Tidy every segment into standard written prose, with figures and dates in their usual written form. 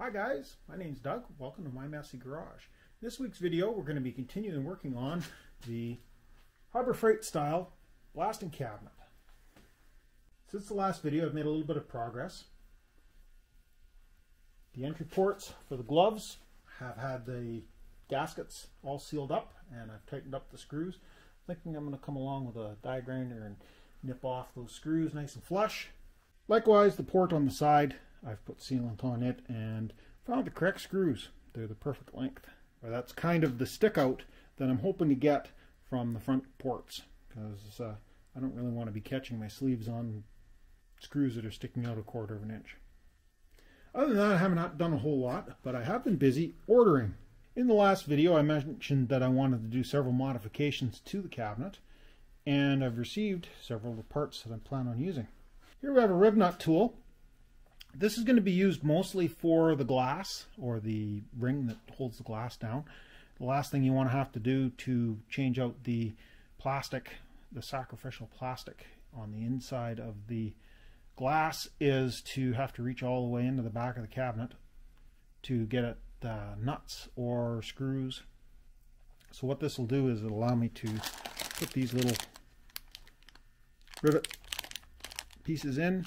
Hi guys, my name's Doug. Welcome to My Messy Garage. In this week's video we're going to be continuing working on the Harbor Freight style blasting cabinet. Since the last video I've made a little bit of progress. The entry ports for the gloves have had the gaskets all sealed up and I've tightened up the screws. Thinking I'm going to come along with a die grinder and nip off those screws nice and flush. Likewise, the port on the side, I've put sealant on it and found the correct screws. They're the perfect length. Or that's kind of the stick out that I'm hoping to get from the front ports, because I don't really want to be catching my sleeves on screws that are sticking out 1/4 of an inch. Other than that, I haven't done a whole lot, but I have been busy ordering. In the last video I mentioned that I wanted to do several modifications to the cabinet, and I've received several of the parts that I plan on using. Here we have a Rivnut tool. This is going to be used mostly for the glass, or the ring that holds the glass down. The last thing you want to have to do to change out the plastic, the sacrificial plastic on the inside of the glass, is to have to reach all the way into the back of the cabinet to get at nuts or screws. So what this will do is it'll allow me to put these little rivet pieces in,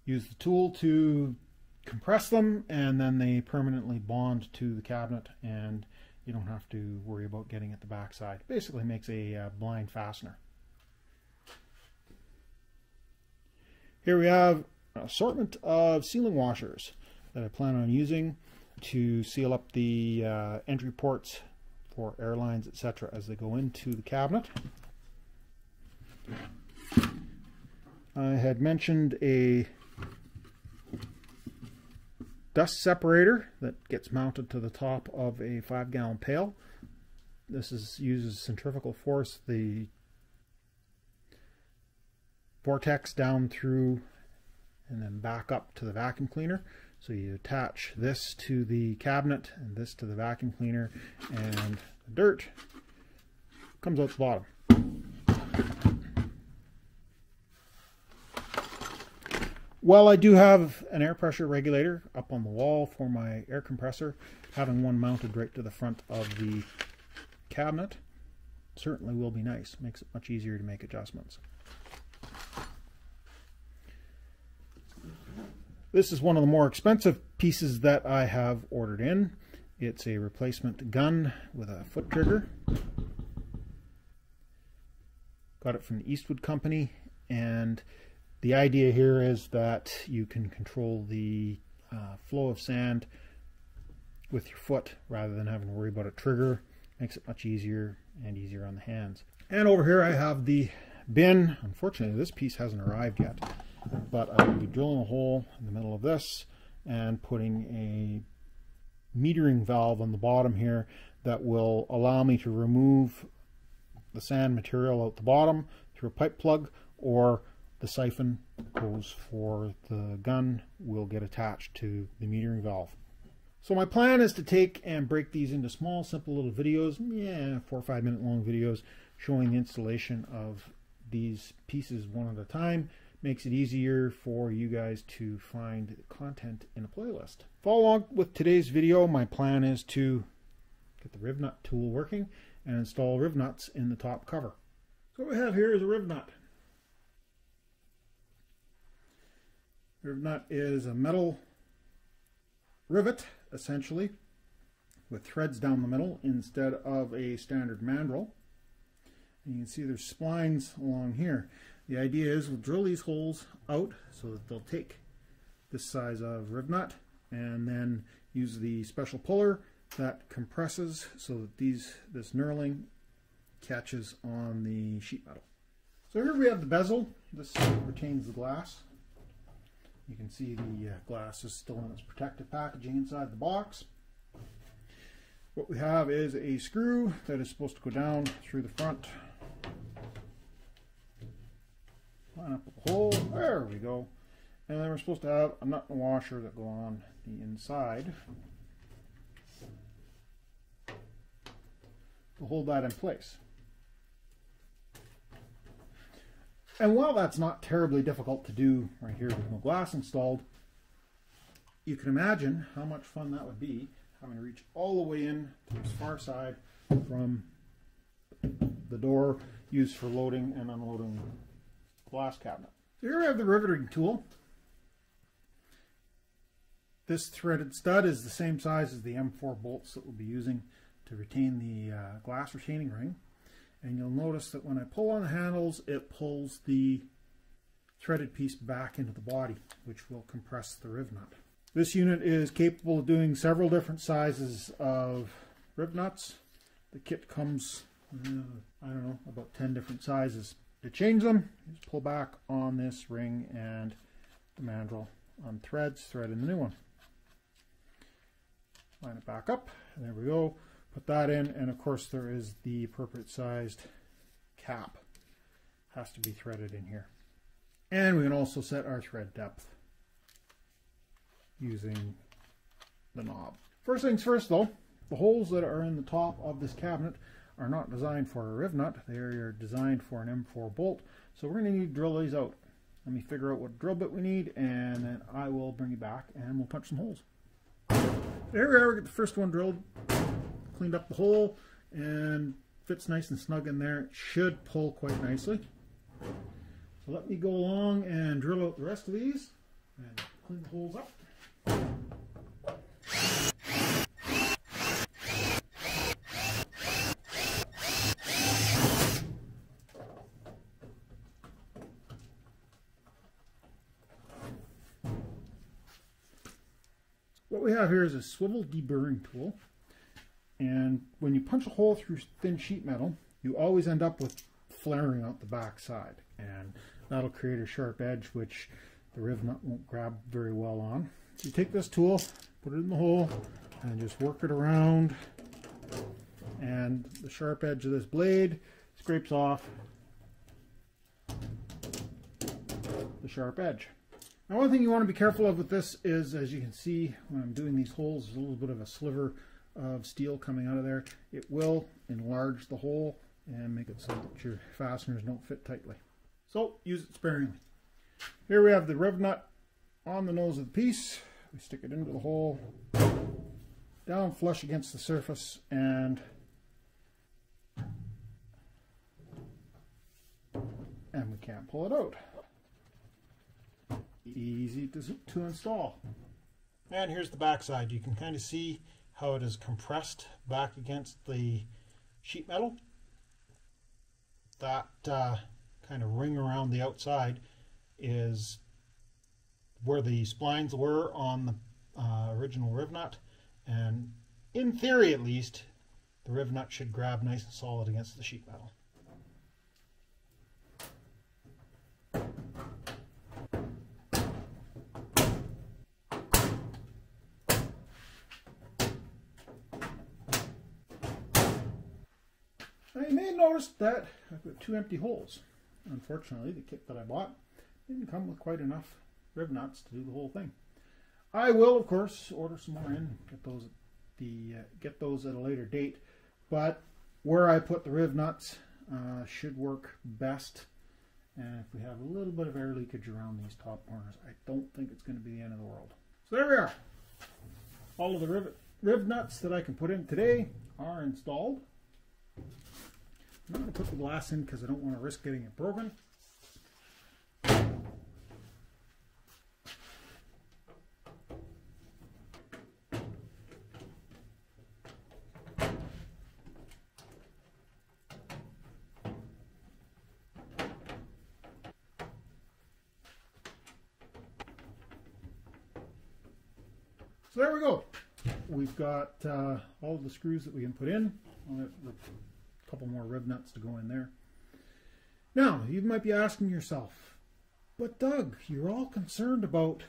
use the tool to compress them, and then they permanently bond to the cabinet and you don't have to worry about getting at the back side. Basically makes a blind fastener. Here we have an assortment of sealing washers that I plan on using to seal up the entry ports for airlines, etc. as they go into the cabinet. I had mentioned a dust separator that gets mounted to the top of a 5-gallon pail. This uses centrifugal force, the vortex down through and then back up to the vacuum cleaner. So you attach this to the cabinet and this to the vacuum cleaner, and the dirt comes out the bottom. Well, I do have an air pressure regulator up on the wall for my air compressor. Having one mounted right to the front of the cabinet certainly will be nice. Makes it much easier to make adjustments. This is one of the more expensive pieces that I have ordered in. It's a replacement gun with a foot trigger. Got it from the Eastwood Company, and the idea here is that you can control the flow of sand with your foot rather than having to worry about a trigger. Makes it much easier and easier on the hands. And over here I have the bin. Unfortunately, this piece hasn't arrived yet, but I will be drilling a hole in the middle of this and putting a metering valve on the bottom here that will allow me to remove the sand material out the bottom through a pipe plug, or the siphon hose for the gun will get attached to the metering valve. So my plan is to take and break these into small, simple little videos, 4 or 5 minute long videos, showing the installation of these pieces one at a time. Makes it easier for you guys to find content in a playlist. Follow along with today's video. My plan is to get the Rivnut tool working and install Rivnuts in the top cover. So what we have here is a Rivnut. Rivnut is a metal rivet, essentially, with threads down the middle instead of a standard mandrel. And you can see there's splines along here. The idea is we'll drill these holes out so that they'll take this size of Rivnut, and then use the special puller that compresses so that this knurling catches on the sheet metal. So here we have the bezel. This retains the glass. You can see the glass is still in its protective packaging inside the box. What we have is a screw that is supposed to go down through the front. Line up the hole. There we go. And then we're supposed to have a nut and washer that go on the inside to hold that in place. And while that's not terribly difficult to do right here with no glass installed, you can imagine how much fun that would be, having to reach all the way in to this far side from the door used for loading and unloading the glass cabinet. So here we have the riveting tool. This threaded stud is the same size as the M4 bolts that we'll be using to retain the glass retaining ring. And you'll notice that when I pull on the handles, it pulls the threaded piece back into the body, which will compress the riv nut. This unit is capable of doing several different sizes of riv nuts. The kit comes, I don't know, about 10 different sizes. To change them, just pull back on this ring and the mandrel on threads, thread in the new one. Line it back up, and there we go. Put that in, and of course there is the appropriate sized cap. Has to be threaded in here. And we can also set our thread depth using the knob. First things first though, the holes that are in the top of this cabinet are not designed for a riv nut. They are designed for an M4 bolt. So we're going to need to drill these out. Let me figure out what drill bit we need, and then I will bring you back and we'll punch some holes. There we are, we get the first one drilled, cleaned up the hole, and fits nice and snug in there. It should pull quite nicely. So let me go along and drill out the rest of these and clean the holes up. What we have here is a swivel deburring tool, and when you punch a hole through thin sheet metal, you always end up with flaring out the back side, and that'll create a sharp edge which the riv nut won't grab very well on. So you take this tool, put it in the hole, and just work it around, and the sharp edge of this blade scrapes off the sharp edge. Now, one thing you want to be careful of with this is, as you can see when I'm doing these holes, there's a little bit of a sliver of steel coming out of there. It will enlarge the hole and make it so that your fasteners don't fit tightly. So use it sparingly. Here we have the riv nut on the nose of the piece. We stick it into the hole, down flush against the surface, and we can't pull it out. Easy to install. And here's the back side. You can kind of see how it is compressed back against the sheet metal. That kind of ring around the outside is where the splines were on the original riv nut, and in theory at least, the riv nut should grab nice and solid against the sheet metal. Now you may have noticed that I've got two empty holes. Unfortunately, the kit that I bought didn't come with quite enough riv nuts to do the whole thing. I will, of course, order some more in, get those at a later date. But where I put the riv nuts should work best. And if we have a little bit of air leakage around these top corners, I don't think it's going to be the end of the world. So there we are. All of the riv nuts that I can put in today are installed. I'm not going to put the glass in because I don't want to risk getting it broken. So there we go. We've got all of the screws that we can put in. I'll have a couple more riv nuts to go in there. Now, you might be asking yourself, but Doug, you're all concerned about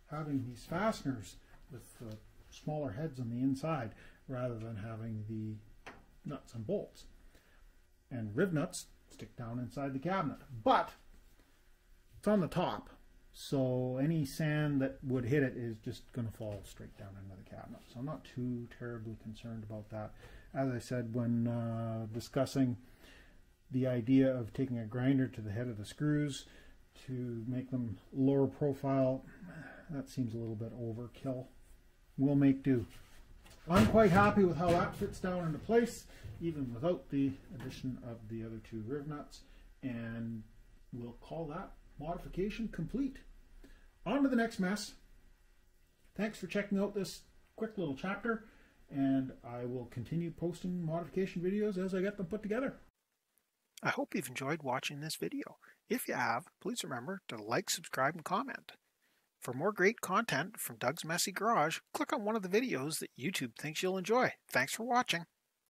having these fasteners with the smaller heads on the inside rather than having the nuts and bolts. And riv nuts stick down inside the cabinet. But it's on the top, so any sand that would hit it is just going to fall straight down into the cabinet. So I'm not too terribly concerned about that. As I said when discussing the idea of taking a grinder to the head of the screws to make them lower profile, That seems a little bit overkill. We'll make do. I'm quite happy with how that fits down into place, even without the addition of the other two Rivnuts, and we'll call that modification complete. On to the next mess. Thanks for checking out this quick little chapter, and I will continue posting modification videos as I get them put together. I hope you've enjoyed watching this video. If you have, please remember to like, subscribe, and comment. For more great content from Doug's Messy Garage, click on one of the videos that YouTube thinks you'll enjoy. Thanks for watching.